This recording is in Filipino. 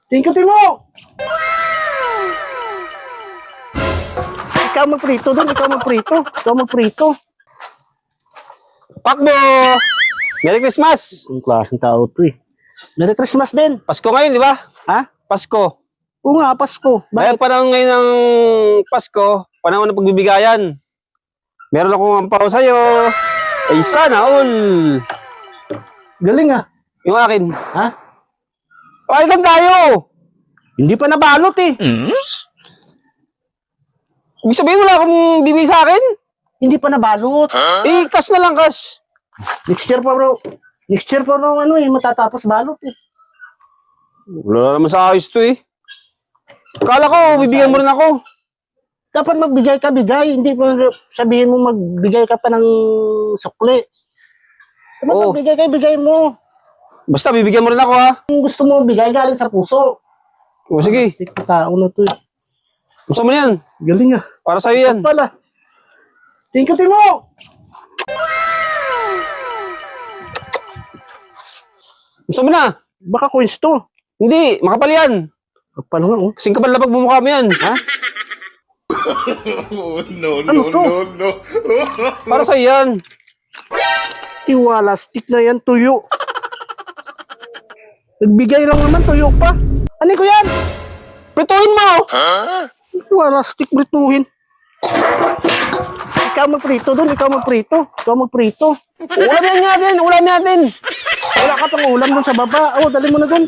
Tingkatin mo! Ikaw magprito doon, ikaw magprito. Ikaw magprito. Pakbo! Merry Christmas! Ang klaseng tao to eh. Merry Christmas din. Pasko ngayon, di ba? Ha? Pasko. Oo nga, Pasko. Kaya Bakit? parang ngayon ng Pasko, panahon ng pagbibigayan. Meron akong ampaw sa'yo. Ay, sana all. Galing ah. Yung akin. Ha? Pakailan tayo! Hindi pa nabalot eh. Ibig sabihin, wala akong bibigay sa akin? Hindi pa nabalot. Eh, cash na lang, cash. Next year pa bro. Next year pa bro, ano eh, matatapos balot eh. Wala naman sa ayos to eh. Kala ko, bibigyan mo rin ako. Dapat magbigay ka, bigay. Hindi pa sabihin mo magbigay ka pa ng sukli. Dapat Oo. magbigay ka, bigay mo. Basta, bibigyan mo rin ako ha. Kung gusto mo bigay, galing sa puso. O sige, Stick na tao na to eh. gusto mo na yan. Galing ah. Para sa'yo yan. Pala. Tingkatin mo! Gusto mo na. Baka coins to. Hindi, makapal yan. Kapal nga oh. Kasing kapal lapag bumukha mo yan. Ha? No, Ano to? no. Para sa'yo yan. Iwala, stick na yan, tuyo. Nagbigay lang naman, tuyo pa. Ano ko yan? Prituhin mo! Wala, stick brituhin. Ikaw magprito doon, ikaw magprito. Ikaw magprito. Ulam yan natin, ulam natin. Wala ka pang ulam doon sa baba. Oh, dali mo na doon.